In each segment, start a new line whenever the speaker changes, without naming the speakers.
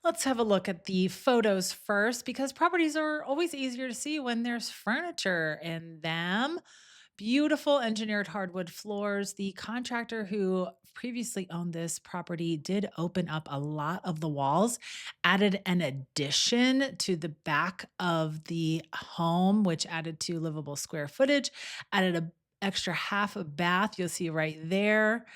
Let's have a look at the photos first because properties are always easier to see when there's furniture in them. Beautiful engineered hardwood floors. The contractor who previously owned this property did open up a lot of the walls, added an addition to the back of the home, which added to livable square footage, added a extra half a bath. You'll see right there.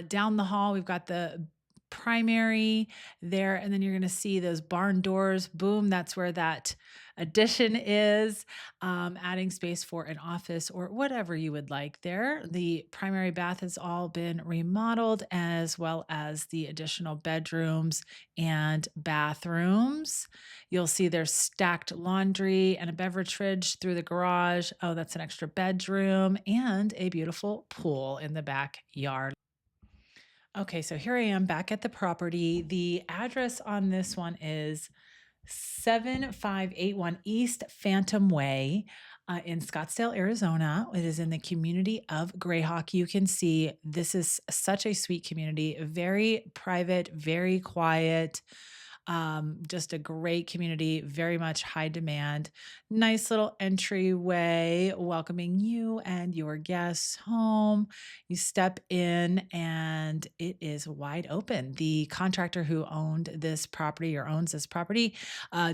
Down the hall, we've got the primary there, and then you're going to see those barn doors. Boom, that's where that addition is, adding space for an office or whatever you would like there. The primary bath has all been remodeled, as well as the additional bedrooms and bathrooms. You'll see there's stacked laundry and a beverage fridge through the garage. Oh, that's an extra bedroom and a beautiful pool in the backyard. Okay, so here I am back at the property. The address on this one is 7581 East Phantom Way in Scottsdale, Arizona. It is in the community of Grayhawk. You can see this is such a sweet community, very private, very quiet. Just a great community, very much high demand. Nice little entryway welcoming you and your guests home. You step in and it is wide open. The contractor who owned this property or owns this property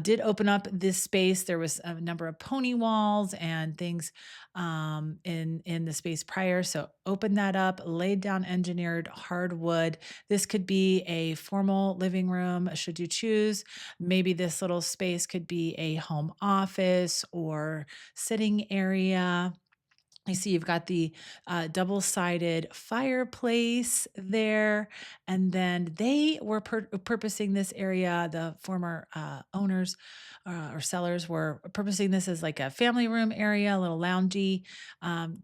did open up this space. There was a number of pony walls and things in the space prior. So opened that up, laid down engineered hardwood. This could be a formal living room, should you choose. Maybe this little space could be a home office or sitting area. I see you've got the double-sided fireplace there, and then they were purposing this area. The former owners or sellers were purposing this as like a family room area, a little loungy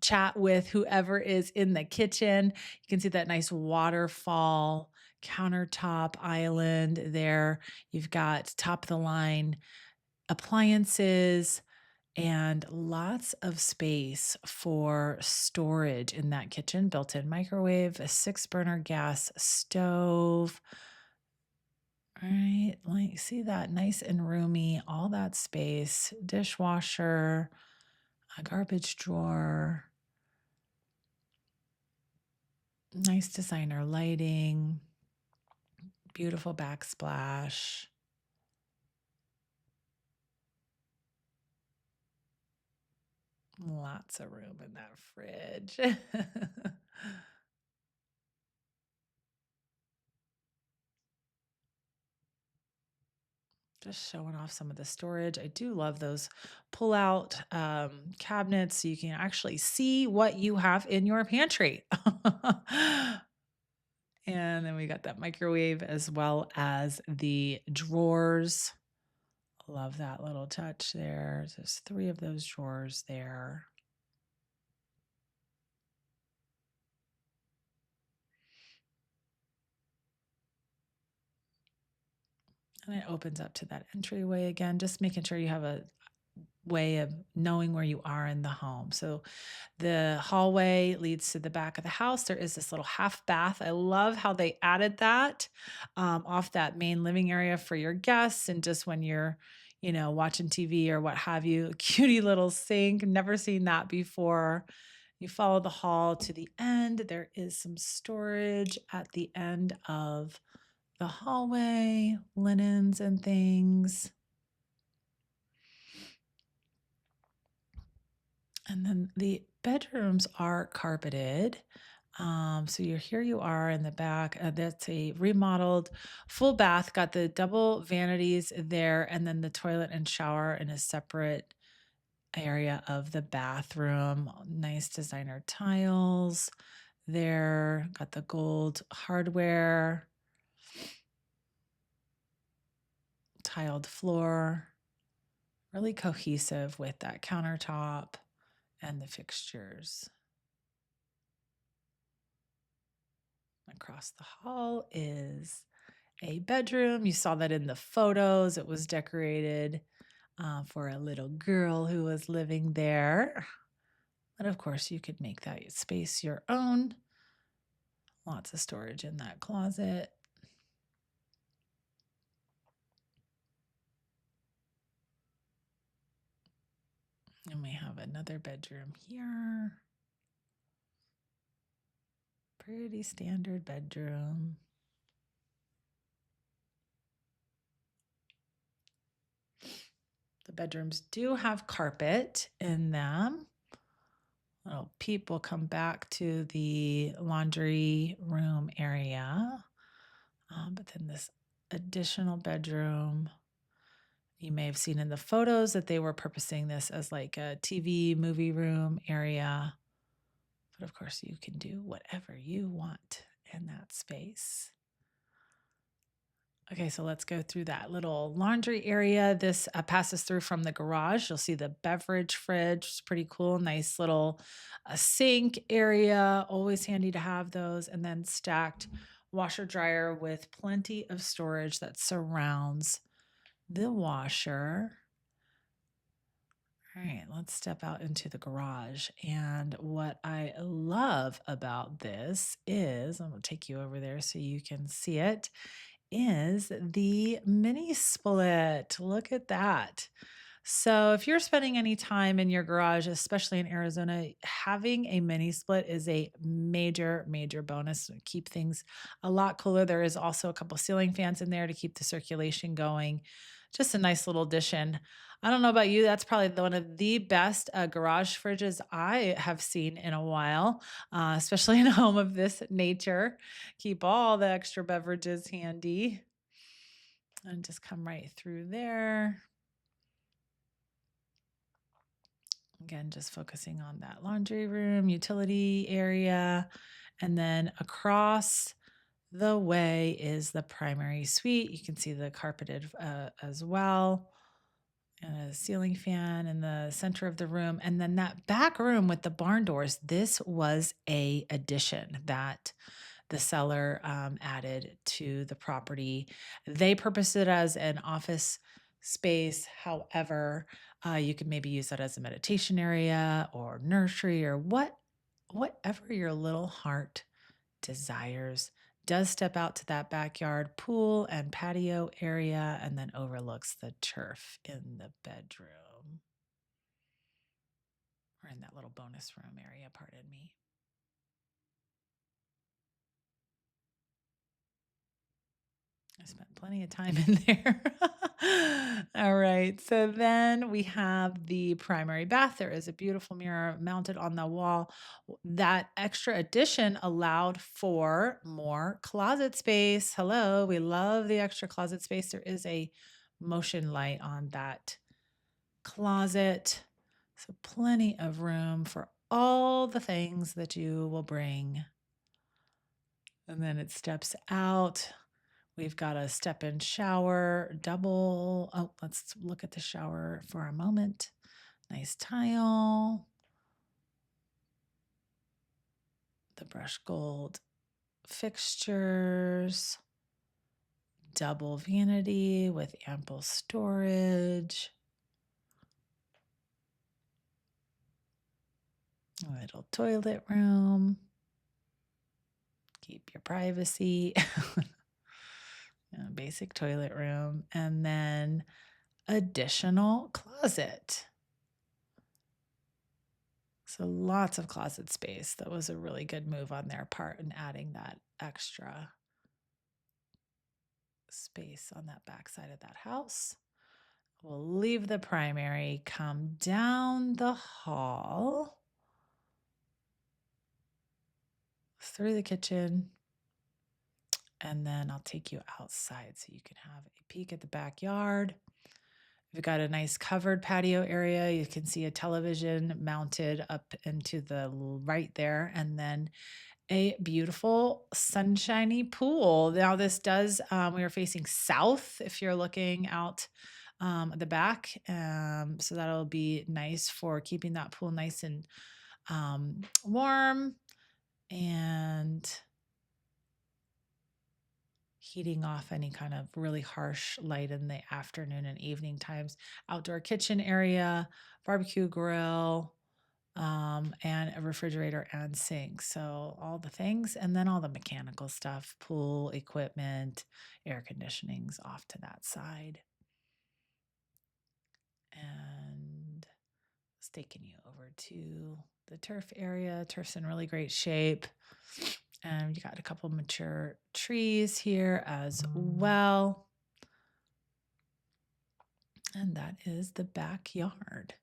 chat with whoever is in the kitchen. You can see that nice waterfall countertop island there. You've got top of the line appliances and lots of space for storage in that kitchen. Built-in microwave, a 6 burner gas stove. All right, like see that nice and roomy, all that space, dishwasher, a garbage drawer, nice designer lighting, beautiful backsplash. Lots of room in that fridge. Just showing off some of the storage. I do love those pull-out cabinets so you can actually see what you have in your pantry. And then we got that microwave as well as the drawers. Love that little touch there. There's three of those drawers there. And it opens up to that entryway again, just making sure you have a way of knowing where you are in the home. So the hallway leads to the back of the house. There is this little half bath. I love how they added that off that main living area for your guests. And just when you're, watching TV or what have you, cutie little sink. Never seen that before. You follow the hall to the end. There is some storage at the end of the hallway, linens and things. And then the bedrooms are carpeted. So here you are in the back. That's a remodeled full bath, got the double vanities there, and then the toilet and shower in a separate area of the bathroom. Nice designer tiles there. Got the gold hardware, tiled floor, really cohesive with that countertop and the fixtures. Across the hall is a bedroom. You saw that in the photos. It was decorated for a little girl who was living there. But of course, you could make that space your own. Lots of storage in that closet. And we have another bedroom here. Pretty standard bedroom. The bedrooms do have carpet in them. Little peep will come back to the laundry room area. But then this additional bedroom, you may have seen in the photos that they were purposing this as like a TV movie room area. But of course, you can do whatever you want in that space. Okay, so let's go through that little laundry area. This passes through from the garage. You'll see the beverage fridge. It's pretty cool. Nice little sink area. Always handy to have those. And then stacked washer dryer with plenty of storage that surrounds the washer. All right, let's step out into the garage. And what I love about this is, I'm going to take you over there so you can see it, is the mini split. Look at that. So, if you're spending any time in your garage, especially in Arizona, having a mini split is a major, major bonus. Keep things a lot cooler. There is also a couple ceiling fans in there to keep the circulation going. Just a nice little addition. I don't know about you, that's probably one of the best garage fridges I have seen in a while, especially in a home of this nature. Keep all the extra beverages handy and just come right through there. Again, just focusing on that laundry room, utility area. And then across the way is the primary suite. You can see the carpeted as well. And a ceiling fan in the center of the room. And then that back room with the barn doors, this was a addition that the seller added to the property. They purposed it as an office space. However, you could maybe use that as a meditation area or nursery or whatever your little heart desires. Does step out to that backyard pool and patio area and then overlooks the turf in the bedroom or in that little bonus room area, pardon me. I spent plenty of time in there. All right. So then we have the primary bath. There is a beautiful mirror mounted on the wall. That extra addition allowed for more closet space. Hello. We love the extra closet space. There is a motion light on that closet. So plenty of room for all the things that you will bring. And then it steps out. We've got a step-in shower, double. Oh, let's look at the shower for a moment. Nice tile. The brushed gold fixtures. Double vanity with ample storage. A little toilet room. Keep your privacy. Basic toilet room. And then additional closet. So lots of closet space. That was a really good move on their part in adding that extra space on that back side of that house. We'll leave the primary, come down the hall, through the kitchen, and then I'll take you outside so you can have a peek at the backyard. We've got a nice covered patio area. You can see a television mounted up into the right there, and then a beautiful sunshiny pool. Now this does, we are facing south if you're looking out the back. So that'll be nice for keeping that pool nice and warm and heating off any kind of really harsh light in the afternoon and evening times. Outdoor kitchen area, barbecue grill, and a refrigerator and sink. So all the things, and then all the mechanical stuff, pool equipment, air conditioning's off to that side. And Just taking you over to the turf area. Turf's in really great shape. And you got a couple mature trees here as well. And that is the backyard.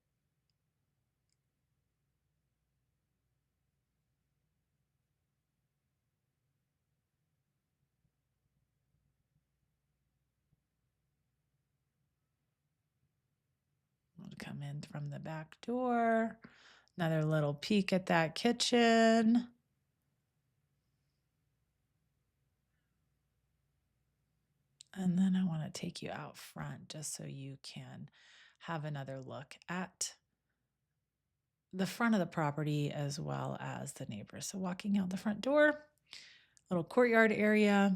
We'll come in from the back door. Another little peek at that kitchen. And then I want to take you out front just so you can have another look at the front of the property as well as the neighbors. So walking out the front door, little courtyard area.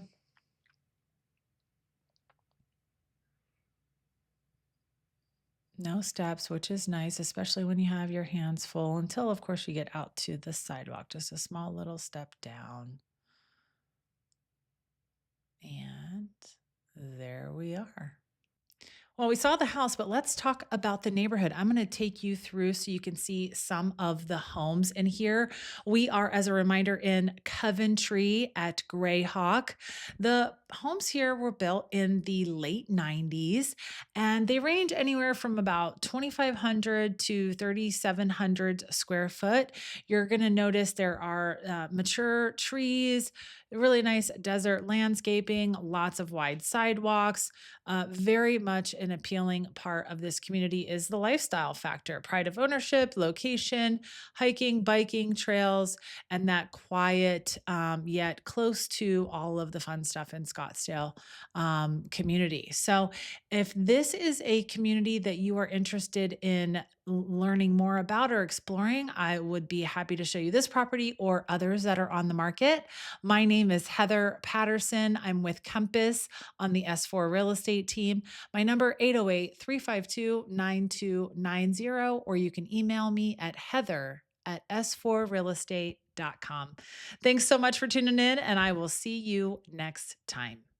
No steps, which is nice, especially when you have your hands full until, of course, you get out to the sidewalk. Just a small little step down. And there we are. Well, we saw the house, but let's talk about the neighborhood. I'm going to take you through so you can see some of the homes in here. We are, as a reminder, in Coventry at Grayhawk. The homes here were built in the late 90s, and they range anywhere from about 2,500 to 3,700 square foot. You're going to notice there are mature trees, really nice desert landscaping, lots of wide sidewalks. Very much an appealing part of this community is the lifestyle factor, pride of ownership, location, hiking, biking, trails, and that quiet, yet close to all of the fun stuff in Scottsdale community. So, if this is a community that you are interested in learning more about or exploring, I would be happy to show you this property or others that are on the market. My name is Heather Patterson. I'm with Compass on the S4 real estate team. My number 808-352-9290, or you can email me at heather@s4realestate.com. Thanks so much for tuning in, and I will see you next time.